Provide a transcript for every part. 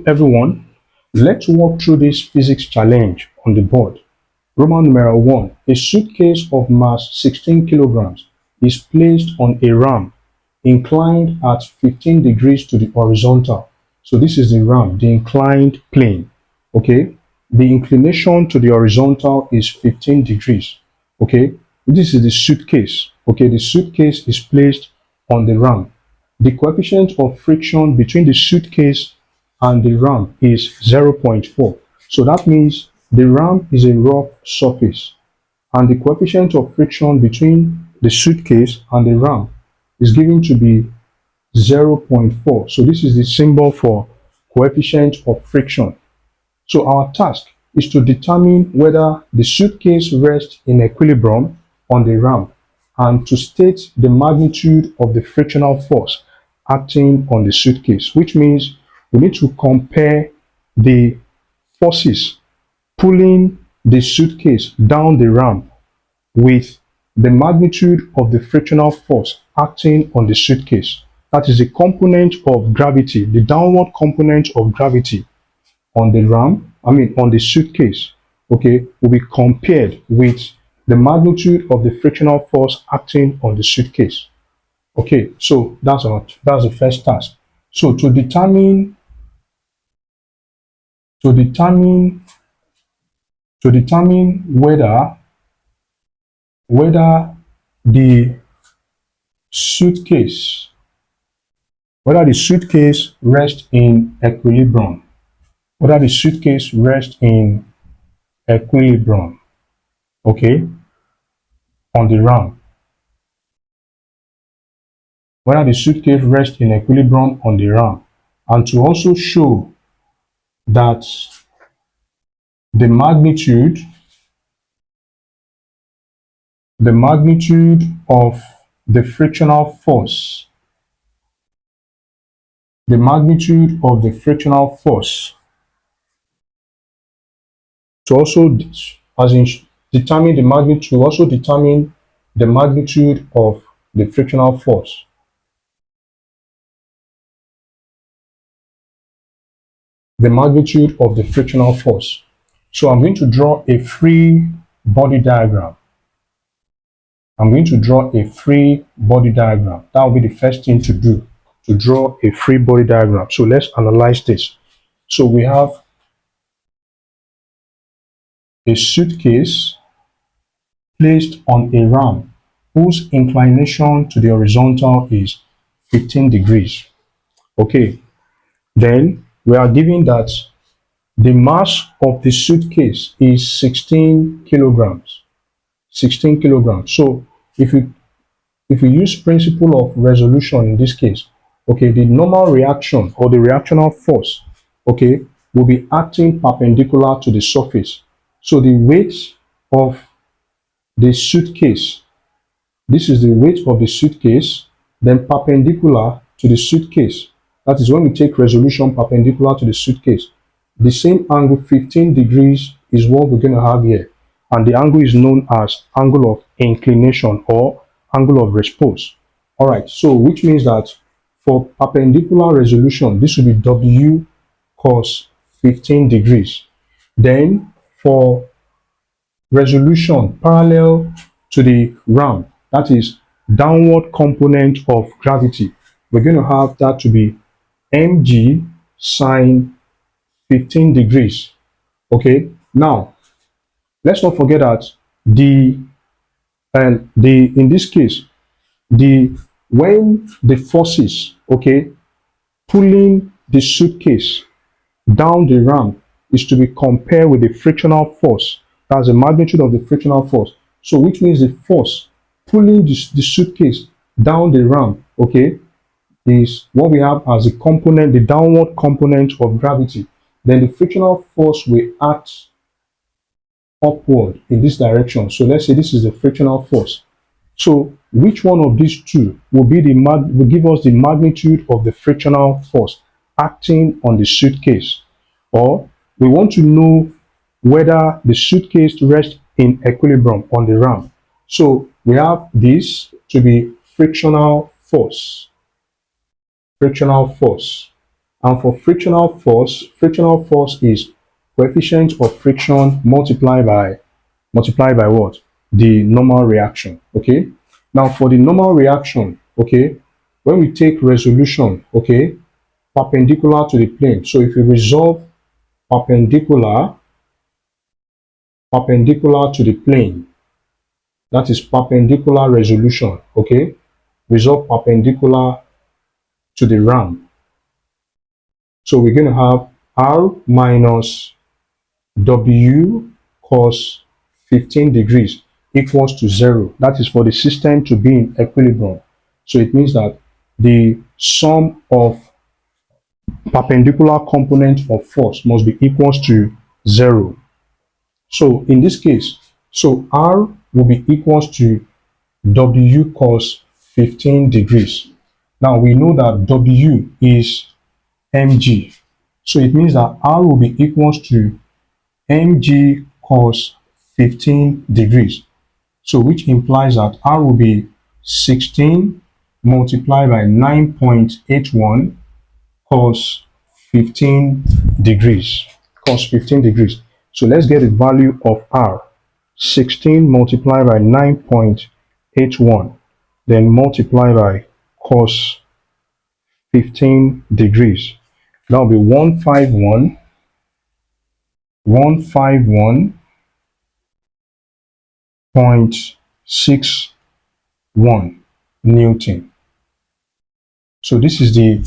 everyone, let's walk through this physics challenge on the board. Roman numeral 1. A suitcase of mass 16 kilograms is placed on a ram inclined at 15 degrees to the horizontal. So this is the ram, the inclined plane. Okay, the inclination to the horizontal is 15 degrees. Okay, this is the suitcase. Okay, the suitcase is placed on the ram. The coefficient of friction between the suitcase and the ram is 0.4. So that means the ram is a rough surface, and the coefficient of friction between the suitcase and the ram is given to be 0.4. So this is the symbol for coefficient of friction. So our task is to determine whether the suitcase rests in equilibrium on the ram and to state the magnitude of the frictional force acting on the suitcase, which means we need to compare the forces pulling the suitcase down the ram with the magnitude of the frictional force acting on the suitcase. That is the component of gravity, the downward component of gravity on the ram, on the suitcase, okay, will be compared with the magnitude of the frictional force acting on the suitcase. Okay, so that's the first task. So to determine whether the suitcase rests in equilibrium, okay, on the ram. Whether the suitcase rests in equilibrium on the ram, and to also show that the magnitude of the frictional force, to also determine the magnitude of the frictional force. The magnitude of the frictional force. So I'm going to draw a free body diagram. That will be the first thing to do, to draw a free body diagram. So let's analyze this. So we have a suitcase placed on a ram whose inclination to the horizontal is 15 degrees. Okay, then we are given that the mass of the suitcase is 16 kilograms. So if we use principle of resolution in this case, okay, the normal reaction or the reactional force, okay, will be acting perpendicular to the surface. So the weight of the suitcase, this is the weight of the suitcase, then perpendicular to the suitcase. That is when we take resolution perpendicular to the suitcase. The same angle 15 degrees is what we're going to have here. And the angle is known as angle of inclination or angle of repose. All right, so which means that for perpendicular resolution, this will be W cos 15 degrees. Then for resolution parallel to the ram, that is downward component of gravity, we're going to have that to be mg sine 15 degrees. Okay, now let's not forget that in this case, when the forces, okay, pulling the suitcase down the ram is to be compared with the frictional force. That's the magnitude of the frictional force. So which means the force pulling the suitcase down the ram, okay, is what we have as the downward component of gravity. Then the frictional force will act upward in this direction. So let's say this is the frictional force. So which one of these two will give us the magnitude of the frictional force acting on the suitcase? Or we want to know whether the suitcase rests in equilibrium on the ram. So we have this to be frictional force. And for frictional force is coefficient of friction multiplied by what? The normal reaction. Okay. Now for the normal reaction, okay, when we take resolution, okay, perpendicular to the plane. So if we resolve perpendicular to the plane, that is perpendicular resolution, okay, resolve perpendicular to the ramp. So we're going to have R minus W cos 15 degrees equals to 0. That is for the system to be in equilibrium. So it means that the sum of perpendicular component of force must be equals to 0. So in this case, so R will be equals to W cos 15 degrees. Now we know that W is mg. So it means that R will be equals to mg cos 15 degrees. So which implies that R will be 16 multiplied by 9.81 cos 15 degrees. Cos 15 degrees. So let's get the value of R. 16 multiplied by 9.81, then multiply by cos 15 degrees. That will be 151.61 Newton. So this is the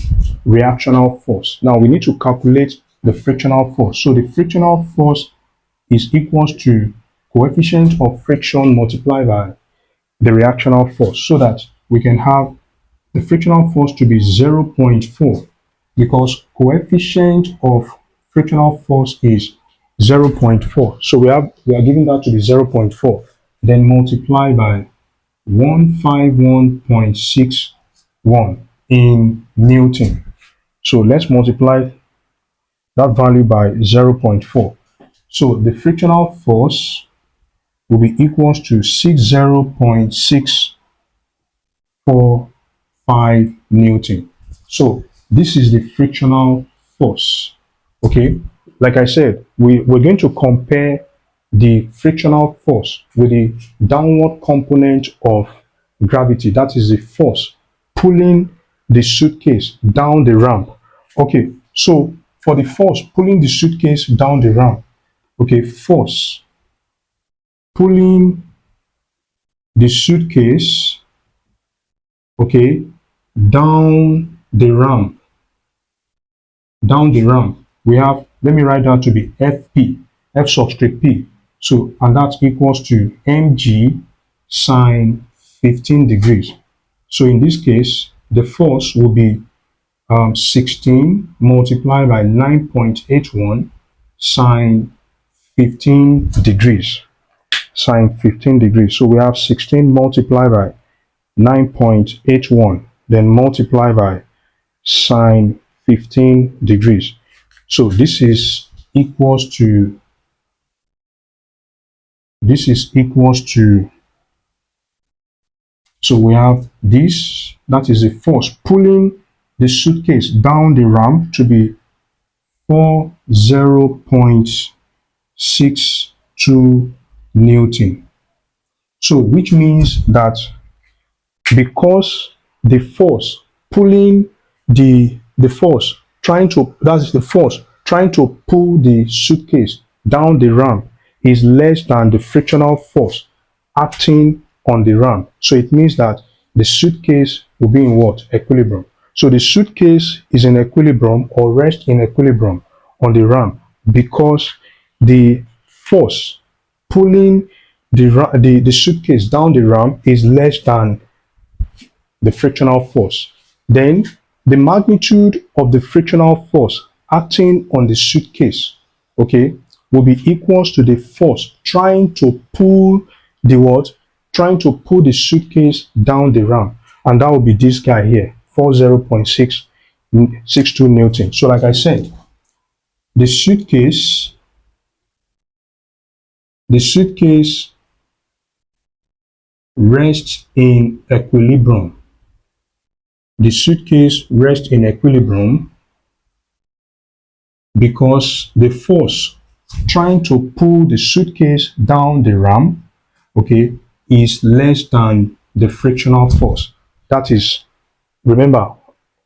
reactional force. Now we need to calculate the frictional force. So the frictional force is equals to coefficient of friction multiplied by the reactional force, so that we can have the frictional force to be 0.4, because coefficient of frictional force is 0.4. So we are giving that to be 0.4, then multiply by 151.61 in Newton. So let's multiply that value by 0.4. So the frictional force will be equals to 60.645 Newton. So this is the frictional force. Okay, like I said, we're going to compare the frictional force with the downward component of gravity. That is the force pulling the suitcase down the ramp. Okay, so for the force pulling the suitcase down the ramp, okay, force pulling the suitcase, okay, down the ramp, we have, let me write that to be FP, F subscript P. So, and that equals to mg sine 15 degrees. So in this case, the force will be 16 multiplied by 9.81 sine 15 degrees. Sine 15 degrees. So we have 16 multiplied by 9.81, then multiply by sine 15 degrees. So this is equals to, so we have this, that is the force pulling the suitcase down the ramp to be 40.62 Newton. So which means that because the force pulling the force trying to, that's the force trying to pull the suitcase down the ramp is less than the frictional force acting on the ramp. So it means that the suitcase will be in what? Equilibrium. So the suitcase is in equilibrium or rest in equilibrium on the ramp because the force pulling the suitcase down the ramp is less than the frictional force. Then the magnitude of the frictional force acting on the suitcase, okay, will be equals to the force trying to pull the what? Trying to pull the suitcase down the ramp. And that will be this guy here, 40.662 Newton. So like I said, the suitcase rests in equilibrium. The suitcase rests in equilibrium because the force trying to pull the suitcase down the ramp, okay, is less than the frictional force. That is, remember,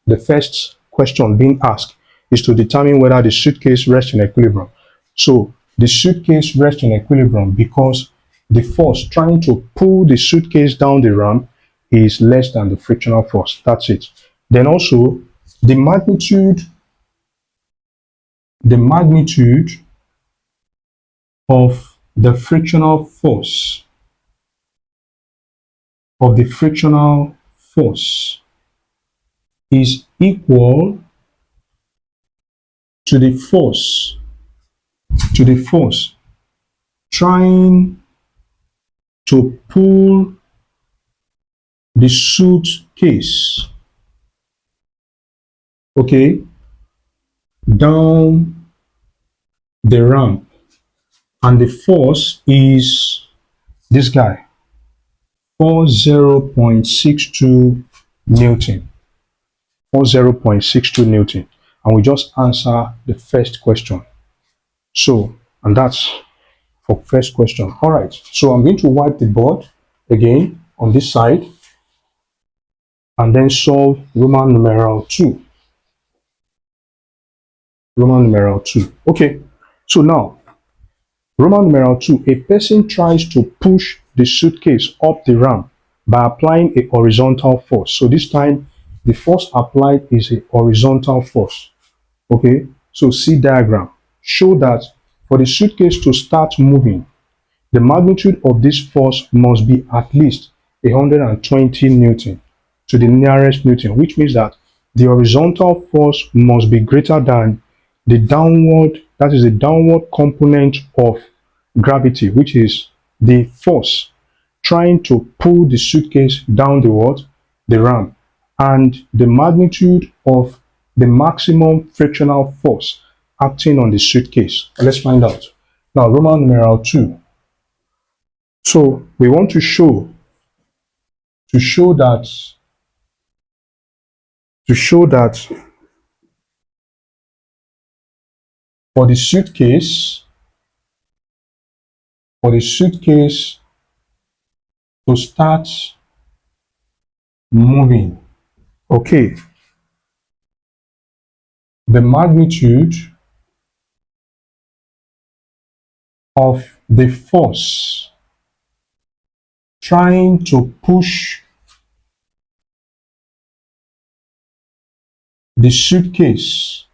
the first question being asked is to determine whether the suitcase rests in equilibrium. So the suitcase rests in equilibrium because the force trying to pull the suitcase down the ramp is less than the frictional force. That's it. Then also the magnitude of the frictional force is equal to the force trying to pull the suitcase, okay, down the ramp, and the force is this guy, 40.62 Newton. 40.62 Newton. And we just answer the first question. So, and that's for first question. All right. So I'm going to wipe the board again on this side and then solve Roman numeral 2. Roman numeral 2. Okay. So now, Roman numeral 2, a person tries to push the suitcase up the ramp by applying a horizontal force. So this time, the force applied is a horizontal force. Okay, so see diagram. Show that for the suitcase to start moving, the magnitude of this force must be at least 120 Newton to the nearest Newton, which means that the horizontal force must be greater than the downward, that is the downward component of gravity, which is the force trying to pull the suitcase down the what? The ramp, and the magnitude of the maximum frictional force acting on the suitcase. Let's find out. Now, Roman numeral 2. So we want to show that for the suitcase to start moving, okay, the magnitude of the force trying to push the suitcase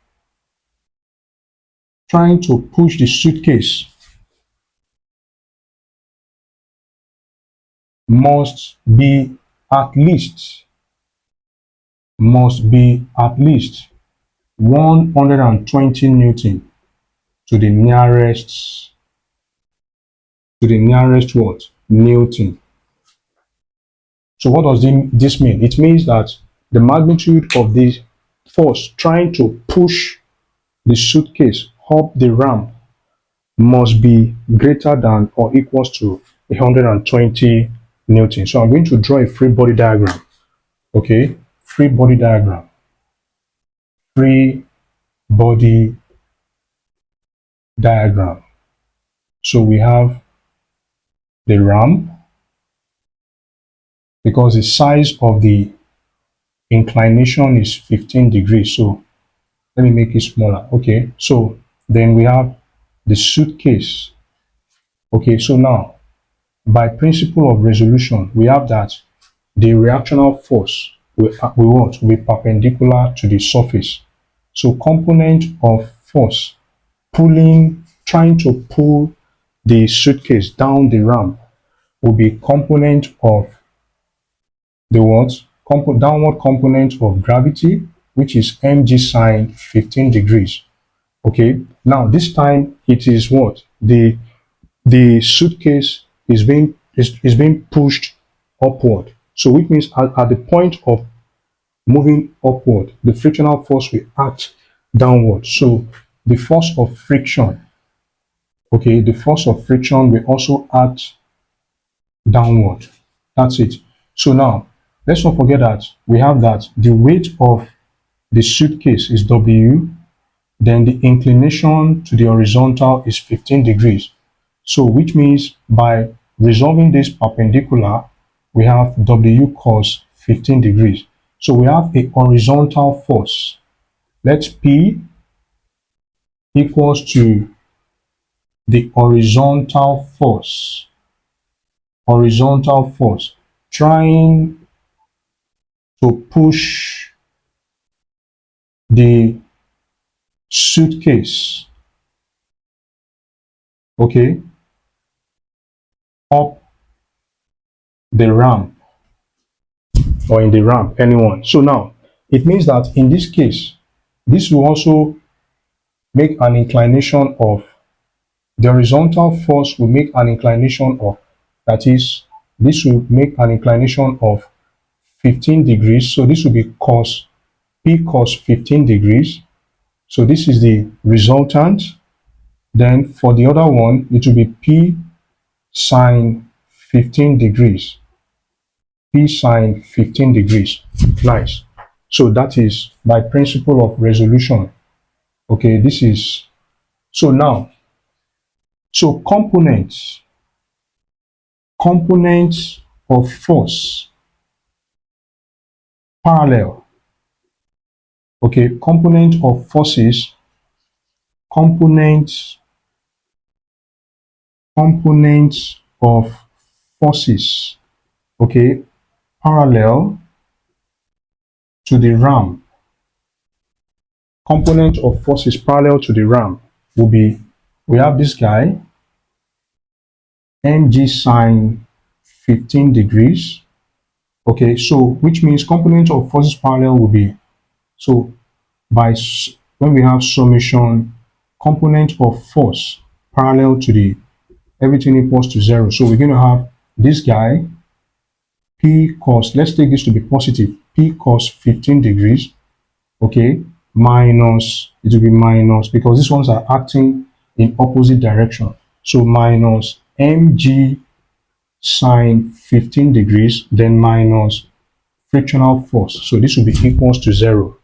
must be at least 120 Newton to the nearest what? Newton. So what does this mean? It means that the magnitude of the force trying to push the suitcase up the ramp must be greater than or equals to 120 Newton. So I'm going to draw a free body diagram. Okay, free body diagram. Free body diagram. So we have the ramp, because the size of the inclination is 15 degrees. So let me make it smaller. Okay, so then we have the suitcase. Okay, so now by principle of resolution, we have that the reactional force will be perpendicular to the surface. So component of force trying to pull the suitcase down the ramp will be component of the what? Downward component of gravity, which is mg sine 15 degrees. Okay, now this time it is what? The suitcase is being pushed upward. So which means at the point of moving upward, the frictional force will act downward. So the force of friction, okay, the force of friction will also act downward. That's it. So now let's not forget that we have that the weight of the suitcase is W, then the inclination to the horizontal is 15 degrees. So which means by resolving this perpendicular, we have W cos 15 degrees. So we have a horizontal force. Let P equals to the horizontal force trying to push the suitcase, okay, up the ramp or in the ramp, anyone. So now it means that in this case, this will also make an inclination of the horizontal force will make an inclination of, that is, this will make an inclination of 15 degrees. So this will be cos P cos 15 degrees. So this is the resultant. Then for the other one, it will be P sine 15 degrees. P sine 15 degrees. Nice. So that is by principle of resolution. Okay, this is, so now, so components of force parallel. Okay, components of forces, okay, parallel to the ramp. Component of forces parallel to the ramp will be, we have this guy, mg sine 15 degrees. Okay, so which means component of forces parallel will be, so by when we have summation, component of force parallel to the everything equals to 0. So we're going to have this guy, P cos, let's take this to be positive, P cos 15 degrees, okay, minus, it will be minus, because these ones are acting in opposite direction. So minus mg sine 15 degrees, then minus frictional force. So this will be equals to 0.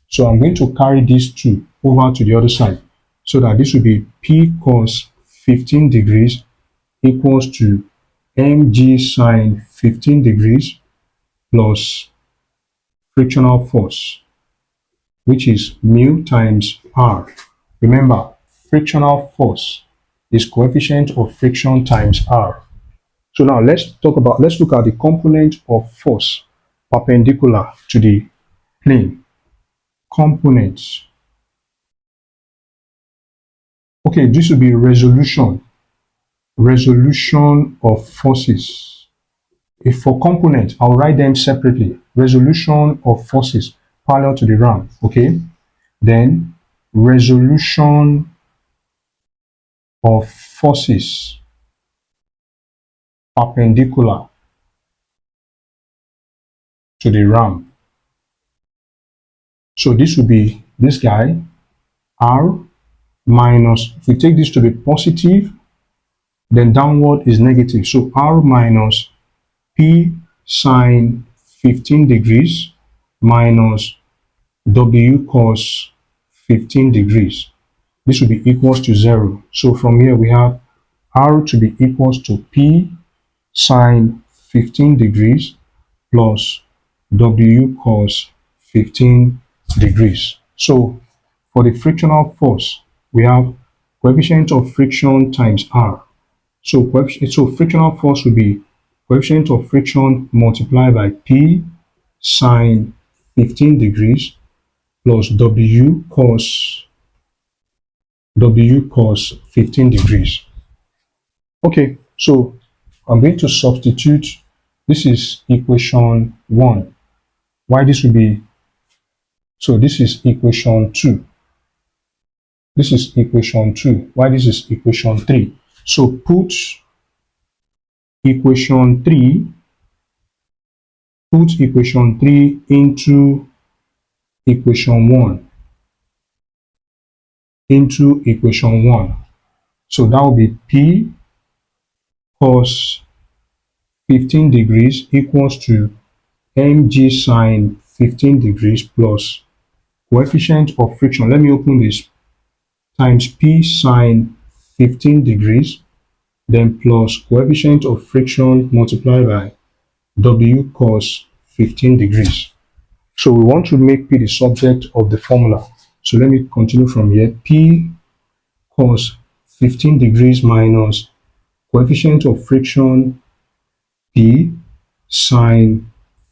So I'm going to carry these two over to the other side, so that this will be P cos 15 degrees equals to mg sine 15 degrees plus frictional force, which is mu times r. Remember, frictional force is coefficient of friction times r. So now let's look at the component of force perpendicular to the plane. Components. Okay, this will be resolution of forces. If for component, I'll write them separately. Resolution of forces parallel to the ramp, okay? Then resolution of forces perpendicular to the ramp. So this will be this guy, R minus, if we take this to be positive, then downward is negative. So R minus P sine 15 degrees minus W cos 15 degrees. This will be equals to 0. So from here we have R to be equals to P sine 15 degrees plus W cos 15 degrees. So for the frictional force, we have coefficient of friction times R. So frictional force will be coefficient of friction multiplied by P sine 15 degrees plus W cos 15 degrees. Okay, so I'm going to substitute, this is equation 1. Why this will be, so this is equation 2. This is equation 2. Why this is equation 3. So put equation 3 into equation 1. So that will be P cos 15 degrees equals to mg sine 15 degrees plus coefficient of friction, let me open this, times P sine 15 degrees, then plus coefficient of friction multiplied by W cos 15 degrees. So we want to make P the subject of the formula. So let me continue from here. P cos 15 degrees minus coefficient of friction P sine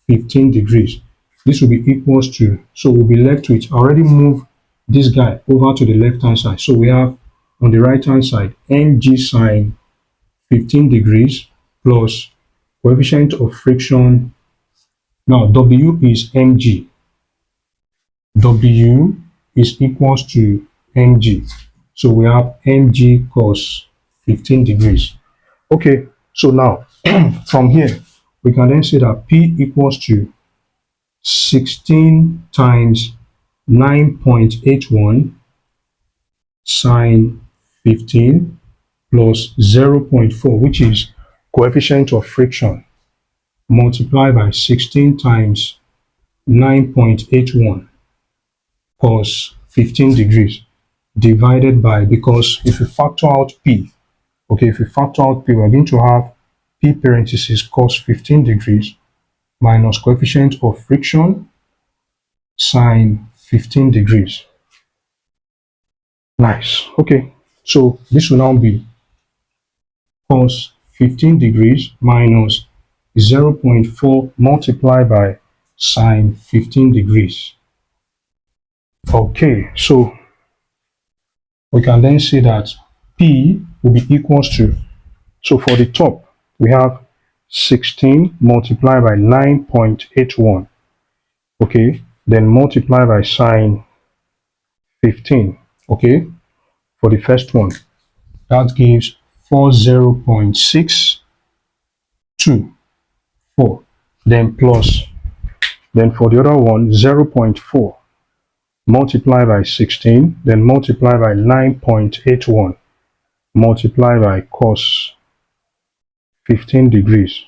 15 degrees. This will be equals to, so we'll be left with, I already moved this guy over to the left hand side. So we have on the right hand side mg sine 15 degrees plus coefficient of friction. Now W is mg. W is equals to mg. So we have mg cos 15 degrees. Okay, so now from here, we can then say that P equals to 16 times 9.81 sine 15 plus 0.4, which is coefficient of friction, multiplied by 16 times 9.81 cos 15 degrees, divided by, because if you factor out P, okay, if you factor out P, we're going to have P parenthesis cos 15 degrees minus coefficient of friction sine 15 degrees. Nice. Okay, so this will now be cos 15 degrees minus 0.4 multiplied by sine 15 degrees. Okay, so we can then say that P will be equals to, so for the top, we have 16 multiplied by 9.81, okay, then multiply by sine 15, okay, for the first one. That gives 40.624, then plus, then for the other one, 0.4 multiply by 16, then multiply by 9.81, multiply by cos 15 degrees.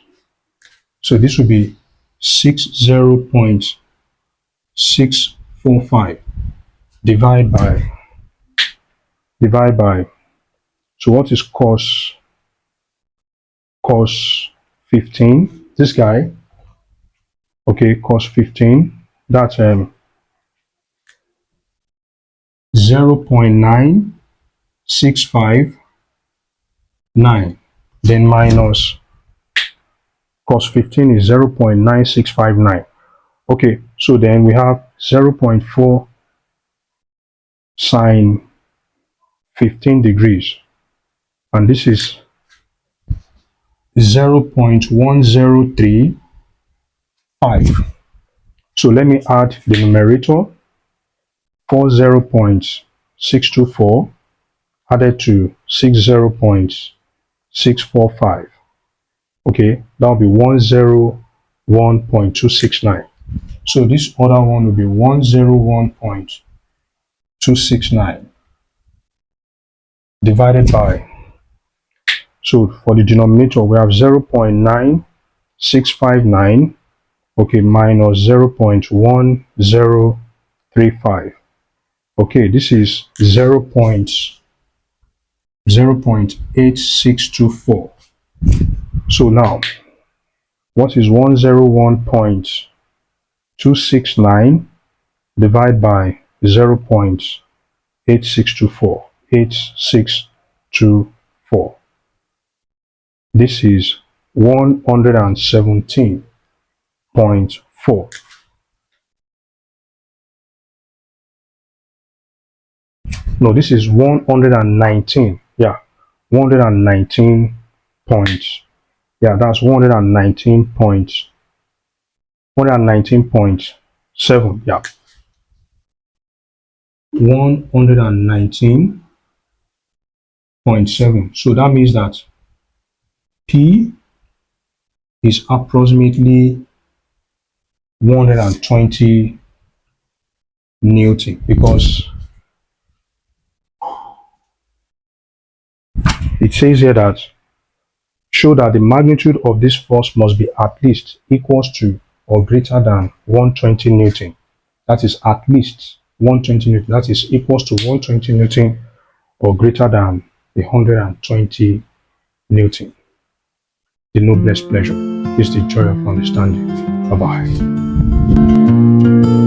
So this will be 60.645 divide by, so what is cos 15? This guy, okay, cos 15, that's 0.9659, then minus cos 15 is 0.9659. Okay, so then we have 0.4 sine 15 degrees, and this is 0.1035. So let me add the numerator, 40.624 added to 60.645. Okay, that will be 101.269. So this other one will be 101.269 divided by, so for the denominator we have 0.9659, okay, minus 0.1035. Okay, this is 0.8624. So now, what is 101.269 divided by 0.8624? 8624. This is 117.4. No, this is 119. Yeah, 119 points. Yeah, that's 119.7. Yeah, 119.7. So that means that P is approximately 120 Newton, because it says here that show that the magnitude of this force must be at least equals to or greater than 120 Newton. That is at least 120 Newton. That is equals to 120 Newton or greater than 120 Newton. The noblest pleasure is the joy of understanding. Bye-bye.